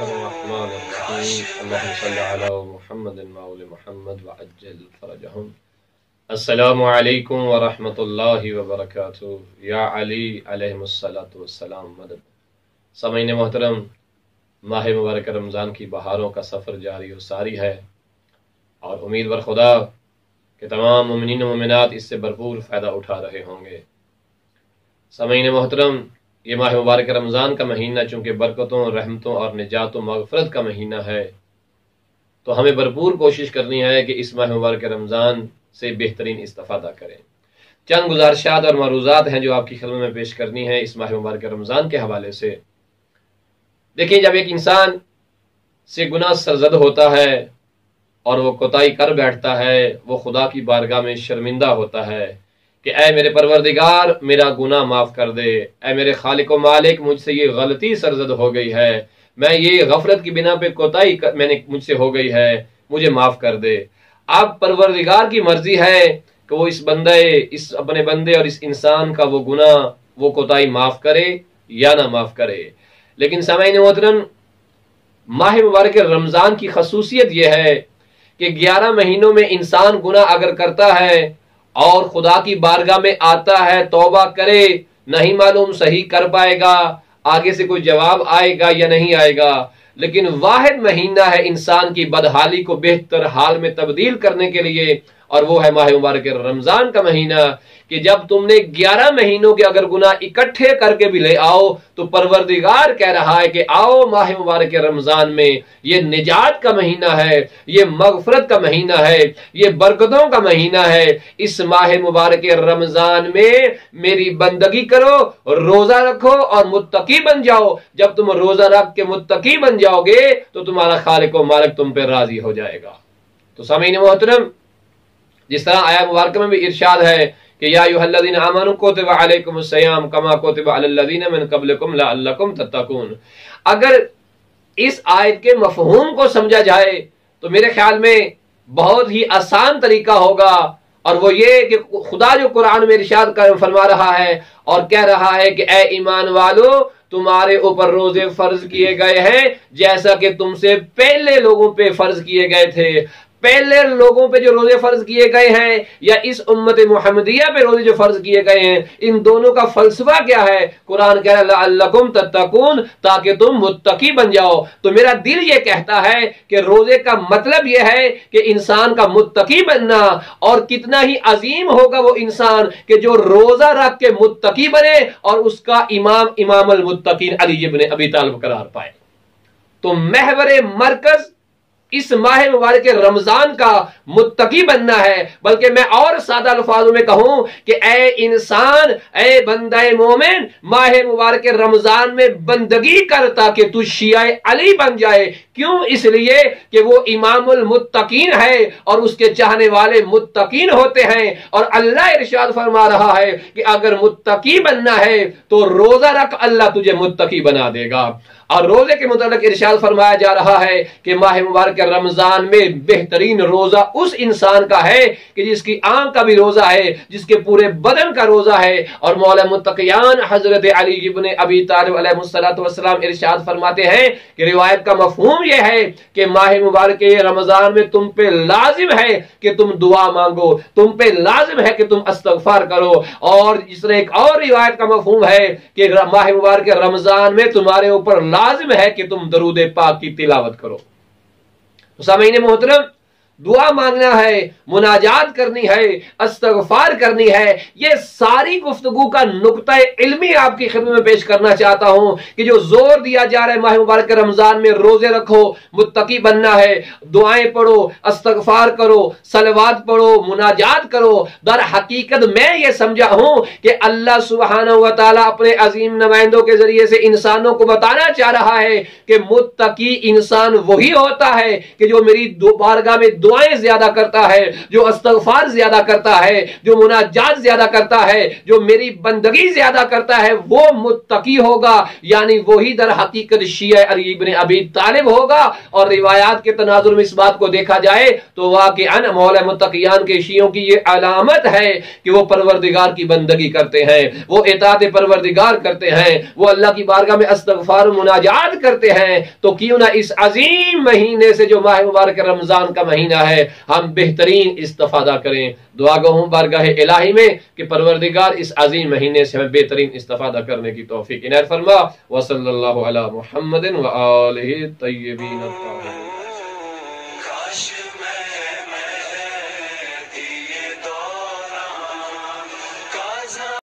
الرحمن الرحیم اللہم صلی علی محمد مولى محمد وعجل فرجہم۔ السلام علیکم ورحمۃ اللہ وبرکاتہ۔ یا علی علیہ الصلاۃ والسلام مدد۔ سامعین محترم، ماہ مبارک رمضان کی بہاروں کا سفر جاری و ساری ہے، اور امید بر خدا کہ تمام مومنین و مومنات اس سے بھرپور فائدہ اٹھا رہے ہوں گے۔ سامعین محترم، یہ ماہ مبارک رمضان کا مہینہ چونکہ برکتوں، رحمتوں اور نجات و مغفرت کا مہینہ ہے، تو ہمیں بھرپور کوشش کرنی ہے کہ اس ماہ مبارک رمضان سے بہترین استفادہ کریں۔ چند گزارشات اور معروضات ہیں جو آپ کی خدمت میں پیش کرنی ہے اس ماہ مبارک رمضان کے حوالے سے۔ دیکھیں، جب ایک انسان سے گناہ سرزد ہوتا ہے اور وہ کوتاہی کر بیٹھتا ہے، وہ خدا کی بارگاہ میں شرمندہ ہوتا ہے کہ اے میرے پروردگار، میرا گناہ معاف کر دے، اے میرے خالق و مالک، مجھ سے یہ غلطی سرزد ہو گئی ہے، میں یہ غفلت کی بنا پہ کوتاہی مجھ سے ہو گئی ہے، مجھے معاف کر دے۔ اب پروردگار کی مرضی ہے کہ وہ اس اپنے بندے اور اس انسان کا وہ گناہ، وہ کوتاہی معاف کرے یا نہ معاف کرے۔ لیکن سامعین محترم، ماہ مبارک رمضان کی خصوصیت یہ ہے کہ 11 مہینوں میں انسان گناہ اگر کرتا ہے اور خدا کی بارگاہ میں آتا ہے، توبہ کرے، نہیں معلوم صحیح کر پائے گا، آگے سے کوئی جواب آئے گا یا نہیں آئے گا، لیکن واحد مہینہ ہے انسان کی بدحالی کو بہتر حال میں تبدیل کرنے کے لیے، اور وہ ہے ماہ مبارک رمضان کا مہینہ، کہ جب تم نے 11 مہینوں کے اگر گناہ اکٹھے کر کے بھی لے آؤ تو پروردگار کہہ رہا ہے کہ آؤ ماہ مبارک رمضان میں، یہ نجات کا مہینہ ہے، یہ مغفرت کا مہینہ ہے، یہ برکتوں کا مہینہ ہے۔ اس ماہ مبارک رمضان میں میری بندگی کرو، روزہ رکھو اور متقی بن جاؤ۔ جب تم روزہ رکھ کے متقی بن جاؤ گے تو تمہارا خالق و مالک تم پہ راضی ہو جائے گا۔ تو سامعین محترم، جس طرح آیت مبارکہ میں بھی ارشاد ہے کہ یا ایھا الذین آمنوا کتب علیکم الصیام کما کتب علی الذین من قبلکم لعلکم تتقون، اگر اس آیت کے مفہوم کو سمجھا جائے تو میرے خیال میں بہت ہی آسان طریقہ ہوگا، اور وہ یہ کہ خدا جو قرآن میں ارشاد فرما رہا ہے اور کہہ رہا ہے کہ اے ایمان والو، تمہارے اوپر روزے فرض کیے گئے ہیں جیسا کہ تم سے پہلے لوگوں پہ فرض کیے گئے تھے۔ پہلے لوگوں پہ جو روزے فرض کیے گئے ہیں یا اس امت محمدیہ پہ روزے جو فرض کیے گئے ہیں، ان دونوں کا فلسفہ کیا ہے؟ قرآن کہہ رہا ہے لعلکم تتقون، تاکہ تم متقی بن جاؤ۔ تو میرا دل یہ کہتا ہے کہ روزے کا مطلب یہ ہے کہ انسان کا متقی بننا، اور کتنا ہی عظیم ہوگا وہ انسان کہ جو روزہ رکھ کے متقی بنے اور اس کا امام المتقین علی ابن ابی طالب قرار پائے۔ تو محور مرکز اس ماہ مبارک رمضان کا متقی بننا ہے، بلکہ میں اور سادہ الفاظوں میں کہوں کہ اے انسان، اے بندہ مومن، ماہ مبارک رمضان میں بندگی کر تاکہ تو شیعہ علی بن جائے۔ کیوں؟ اس لیے کہ وہ امام المتقین ہے اور اس کے چاہنے والے متقین ہوتے ہیں، اور اللہ ارشاد فرما رہا ہے کہ اگر متقی بننا ہے تو روزہ رکھ، اللہ تجھے متقی بنا دے گا۔ اور روزے کے متعلق ارشاد فرمایا جا رہا ہے کہ ماہ مبارک رمضان میں بہترین روزہ اس انسان کا ہے کہ جس کی آنکھ کا بھی روزہ ہے، جس کے پورے بدن کا روزہ ہے۔ اور مولا متقیان حضرت علی ابن ابی طالب علیہ السلام ارشاد فرماتے ہیں کہ روایت کا مفہوم یہ ہے کہ ماہ مبارک رمضان میں تم پہ لازم ہے کہ تم دعا مانگو، تم پہ لازم ہے کہ تم استغفار کرو۔ اور اس طرح ایک اور روایت کا مفہوم ہے کہ ماہ مبارک رمضان میں تمہارے اوپر لازم ہے کہ تم درود پاک کی تلاوت کرو۔ سامعین محترم، دعا مانگنا ہے، مناجات کرنی ہے، استغفار کرنی ہے، یہ ساری گفتگو کا نقطہ علمی آپ کی خدمت میں پیش کرنا چاہتا ہوں کہ جو زور دیا جا رہا ہے ماہ مبارک رمضان میں روزے رکھو، متقی بننا ہے، دعائیں پڑھو، استغفار کرو، صلوات پڑھو، مناجات کرو، در حقیقت میں یہ سمجھا ہوں کہ اللہ سبحانہ و تعالیٰ اپنے عظیم نمائندوں کے ذریعے سے انسانوں کو بتانا چاہ رہا ہے کہ متقی انسان وہی ہوتا ہے کہ جو میری بارگاہ میں دعائیں زیادہ کرتا ہے، جو استغفار زیادہ کرتا ہے، جو مناجات زیادہ کرتا ہے، جو میری بندگی زیادہ کرتا ہے، وہ متقی ہوگا، یعنی وہی در حقیقت شیعہ علی ابن ابی طالب ہوگا۔ اور روایات کے تناظر میں اس بات کو دیکھا جائے تو واقعاً مولا متقیان کے شیعوں کی یہ علامت ہے کہ وہ پروردگار کی بندگی کرتے ہیں، وہ اطاعت پروردگار کرتے ہیں، وہ اللہ کی بارگاہ میں استغفار و مناجات کرتے ہیں۔ تو کیوں نہ اس عظیم مہینے سے جو ماہ مبارک رمضان کا مہینہ ہے ہم بہترین استفادہ کریں۔ دعا گو ہوں بارگاہ الہی میں کہ پروردگار اس عظیم مہینے سے ہمیں بہترین استفادہ کرنے کی توفیق عنایت فرما۔ وصلی اللہ علی محمد و آلہ الطیبین الطاہرین۔